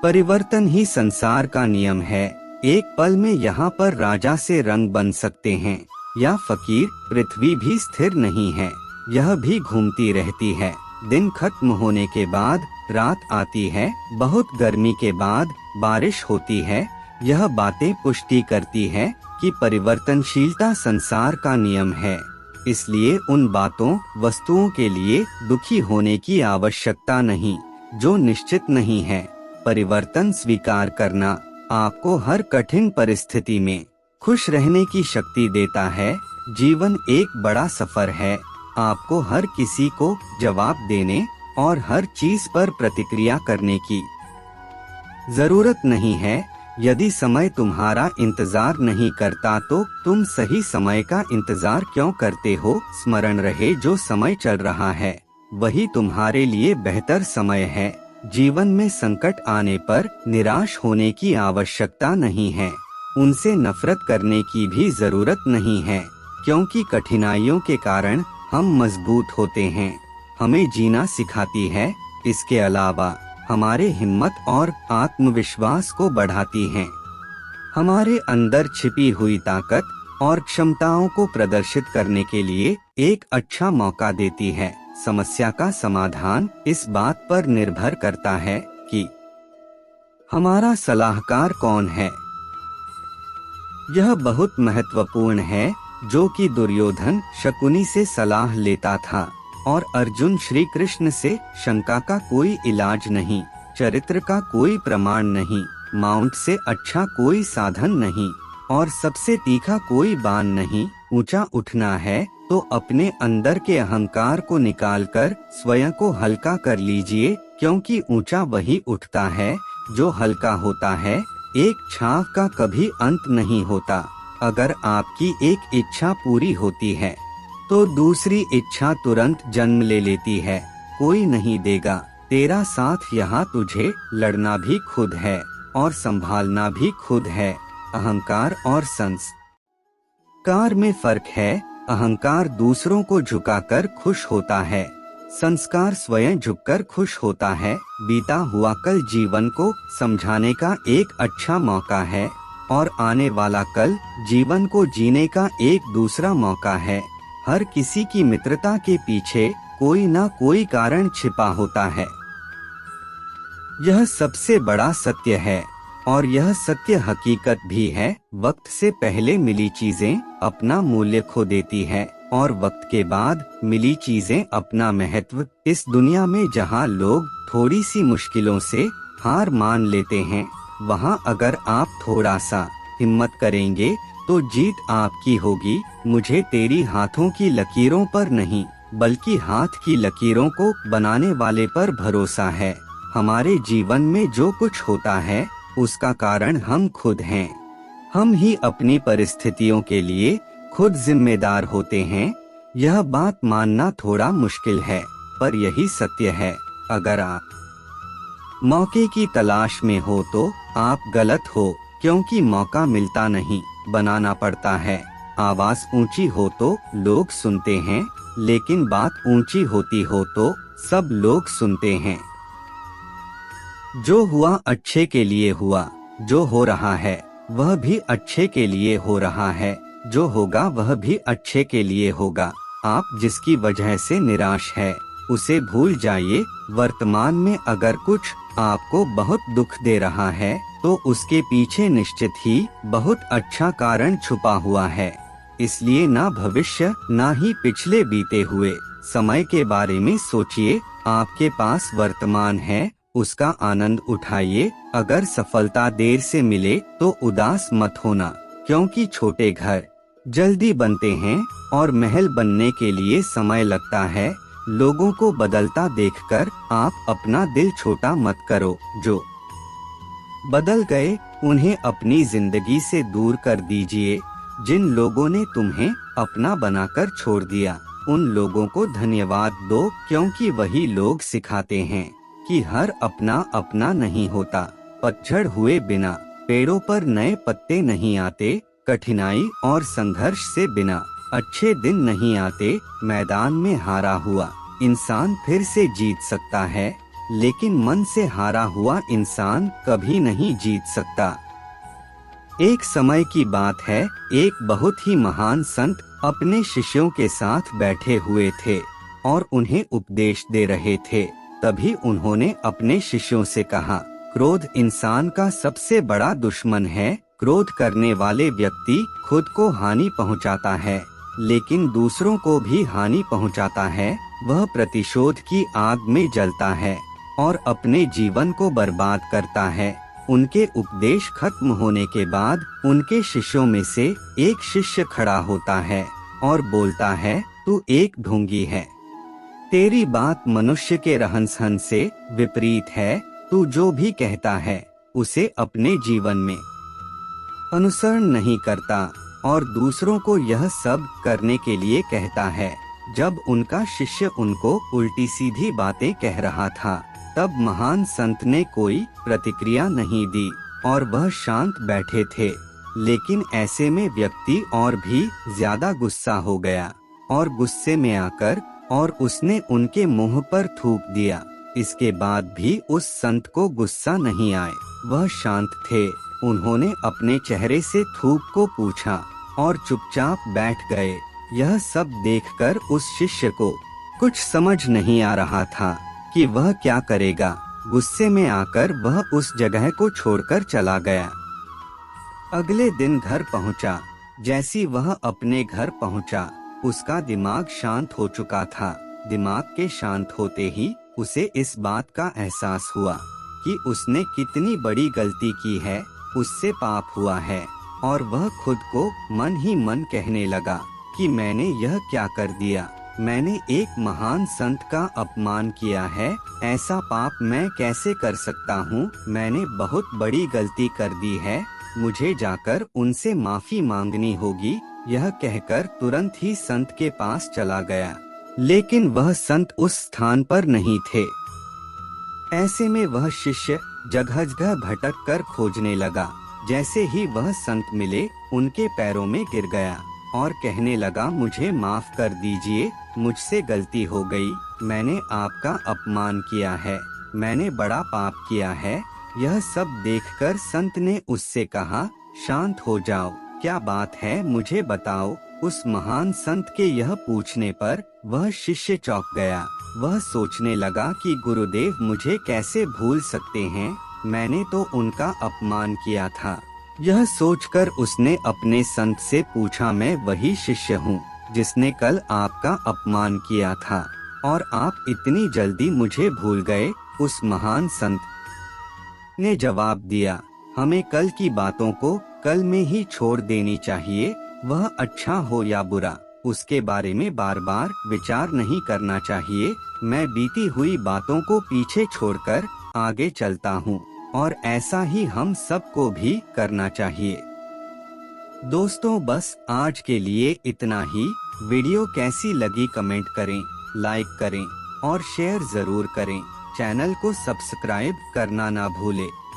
परिवर्तन ही संसार का नियम है। एक पल में यहाँ पर राजा से रंग बन सकते हैं या फकीर। पृथ्वी भी स्थिर नहीं है, यह भी घूमती रहती है। दिन खत्म होने के बाद रात आती है, बहुत गर्मी के बाद बारिश होती है। यह बातें पुष्टि करती है कि परिवर्तनशीलता संसार का नियम है। इसलिए उन बातों वस्तुओं के लिए दुखी होने की आवश्यकता नहीं जो निश्चित नहीं है। परिवर्तन स्वीकार करना आपको हर कठिन परिस्थिति में खुश रहने की शक्ति देता है। जीवन एक बड़ा सफर है, आपको हर किसी को जवाब देने और हर चीज पर प्रतिक्रिया करने की जरूरत नहीं है। यदि समय तुम्हारा इंतजार नहीं करता तो तुम सही समय का इंतजार क्यों करते हो। स्मरण रहे, जो समय चल रहा है वही तुम्हारे लिए बेहतर समय है। जीवन में संकट आने पर निराश होने की आवश्यकता नहीं है, उनसे नफरत करने की भी जरूरत नहीं है, क्योंकि कठिनाइयों के कारण हम मजबूत होते हैं, हमें जीना सिखाती है। इसके अलावा हमारे हिम्मत और आत्मविश्वास को बढ़ाती हैं। हमारे अंदर छिपी हुई ताकत और क्षमताओं को प्रदर्शित करने के लिए एक अच्छा मौका देती है। समस्या का समाधान इस बात पर निर्भर करता है कि हमारा सलाहकार कौन है। यह बहुत महत्वपूर्ण है, जो कि दुर्योधन शकुनी से सलाह लेता था और अर्जुन श्री कृष्ण से। शंका का कोई इलाज नहीं, चरित्र का कोई प्रमाण नहीं, माउंट से अच्छा कोई साधन नहीं और सबसे तीखा कोई बाण नहीं। ऊंचा उठना है तो अपने अंदर के अहंकार को निकालकर स्वयं को हल्का कर लीजिए, क्योंकि ऊंचा वही उठता है जो हल्का होता है। एक छाव का कभी अंत नहीं होता। अगर आपकी एक इच्छा पूरी होती है तो दूसरी इच्छा तुरंत जन्म ले लेती है। कोई नहीं देगा तेरा साथ, यहाँ तुझे लड़ना भी खुद है और संभालना भी खुद है। अहंकार और संस्कार में फर्क है। अहंकार दूसरों को झुकाकर खुश होता है, संस्कार स्वयं झुककर खुश होता है। बीता हुआ कल जीवन को समझाने का एक अच्छा मौका है और आने वाला कल जीवन को जीने का एक दूसरा मौका है। हर किसी की मित्रता के पीछे कोई ना कोई कारण छिपा होता है। यह सबसे बड़ा सत्य है और यह सत्य हकीकत भी है। वक्त से पहले मिली चीजें अपना मूल्य खो देती है और वक्त के बाद मिली चीजें अपना महत्व। इस दुनिया में जहाँ लोग थोड़ी सी मुश्किलों से हार मान लेते हैं, वहाँ अगर आप थोड़ा सा हिम्मत करेंगे तो जीत आपकी होगी। मुझे तेरी हाथों की लकीरों पर नहीं, बल्कि हाथ की लकीरों को बनाने वाले पर भरोसा है। हमारे जीवन में जो कुछ होता है उसका कारण हम खुद हैं। हम ही अपनी परिस्थितियों के लिए खुद जिम्मेदार होते हैं। यह बात मानना थोड़ा मुश्किल है, पर यही सत्य है। अगर आप मौके की तलाश में हो तो आप गलत हो, क्योंकि मौका मिलता नहीं, बनाना पड़ता है। आवाज ऊंची हो तो लोग सुनते हैं, लेकिन बात ऊंची होती हो तो सब लोग सुनते हैं। जो हुआ अच्छे के लिए हुआ, जो हो रहा है वह भी अच्छे के लिए हो रहा है, जो होगा वह भी अच्छे के लिए होगा। आप जिसकी वजह से निराश है उसे भूल जाइए। वर्तमान में अगर कुछ आपको बहुत दुख दे रहा है तो उसके पीछे निश्चित ही बहुत अच्छा कारण छुपा हुआ है। इसलिए ना भविष्य ना ही पिछले बीते हुए समय के बारे में सोचिए। आपके पास वर्तमान है, उसका आनंद उठाइए। अगर सफलता देर से मिले तो उदास मत होना, क्योंकि छोटे घर जल्दी बनते हैं और महल बनने के लिए समय लगता है। लोगों को बदलता देखकर आप अपना दिल छोटा मत करो। जो बदल गए उन्हें अपनी जिंदगी से दूर कर दीजिए। जिन लोगों ने तुम्हें अपना बनाकर छोड़ दिया, उन लोगों को धन्यवाद दो, क्योंकि वही लोग सिखाते हैं कि हर अपना अपना नहीं होता। पतझड़ हुए बिना पेड़ों पर नए पत्ते नहीं आते। कठिनाई और संघर्ष से बिना अच्छे दिन नहीं आते। मैदान में हारा हुआ इंसान फिर से जीत सकता है। लेकिन मन से हारा हुआ इंसान कभी नहीं जीत सकता। एक समय की बात है, एक बहुत ही महान संत अपने शिष्यों के साथ बैठे हुए थे और उन्हें उपदेश दे रहे थे। तभी उन्होंने अपने शिष्यों से कहा, क्रोध इंसान का सबसे बड़ा दुश्मन है। क्रोध करने वाले व्यक्ति खुद को हानि पहुंचाता है, लेकिन दूसरों को भी हानि पहुंचाता है। वह प्रतिशोध की आग में जलता है और अपने जीवन को बर्बाद करता है। उनके उपदेश खत्म होने के बाद उनके शिष्यों में से एक शिष्य खड़ा होता है और बोलता है, तू एक ढोंगी है। तेरी बात मनुष्य के रहन-सहन से विपरीत है। तू जो भी कहता है उसे अपने जीवन में अनुसरण नहीं करता और दूसरों को यह सब करने के लिए कहता है। जब उनका शिष्य उनको उल्टी सीधी बातें कह रहा था, तब महान संत ने कोई प्रतिक्रिया नहीं दी और वह शांत बैठे थे। लेकिन ऐसे में व्यक्ति और भी ज्यादा गुस्सा हो गया और गुस्से में आकर और उसने उनके मुंह पर थूक दिया। इसके बाद भी उस संत को गुस्सा नहीं आए, वह शांत थे। उन्होंने अपने चेहरे से थूक को पूछा और चुपचाप बैठ गए। यह सब देखकर उस शिष्य को कुछ समझ नहीं आ रहा था कि वह क्या करेगा। गुस्से में आकर वह उस जगह को छोड़कर चला गया। अगले दिन घर पहुंचा। जैसी वह अपने घर पहुंचा, उसका दिमाग शांत हो चुका था। दिमाग के शांत होते ही उसे इस बात का एहसास हुआ कि उसने कितनी बड़ी गलती की है, उससे पाप हुआ है। और वह खुद को मन ही मन कहने लगा कि मैंने यह क्या कर दिया। मैंने एक महान संत का अपमान किया है। ऐसा पाप मैं कैसे कर सकता हूँ। मैंने बहुत बड़ी गलती कर दी है। मुझे जाकर उनसे माफी मांगनी होगी। यह कहकर तुरंत ही संत के पास चला गया, लेकिन वह संत उस स्थान पर नहीं थे। ऐसे में वह शिष्य जगह जगह भटक कर खोजने लगा। जैसे ही वह संत मिले, उनके पैरों में गिर गया और कहने लगा, मुझे माफ कर दीजिए, मुझसे गलती हो गई। मैंने आपका अपमान किया है, मैंने बड़ा पाप किया है। यह सब देखकर संत ने उससे कहा, शांत हो जाओ, क्या बात है, मुझे बताओ। उस महान संत के यह पूछने पर वह शिष्य चौंक गया। वह सोचने लगा कि गुरुदेव मुझे कैसे भूल सकते हैं, मैंने तो उनका अपमान किया था। यह सोचकर उसने अपने संत से पूछा, मैं वही शिष्य हूँ जिसने कल आपका अपमान किया था और आप इतनी जल्दी मुझे भूल गए। उस महान संत ने जवाब दिया, हमें कल की बातों को कल में ही छोड़ देनी चाहिए। वह अच्छा हो या बुरा, उसके बारे में बार बार विचार नहीं करना चाहिए। मैं बीती हुई बातों को पीछे छोड़कर आगे चलता हूँ और ऐसा ही हम सबको भी करना चाहिए। दोस्तों, बस आज के लिए इतना ही। वीडियो कैसी लगी कमेंट करें, लाइक करें और शेयर जरूर करें। चैनल को सब्सक्राइब करना ना भूलें।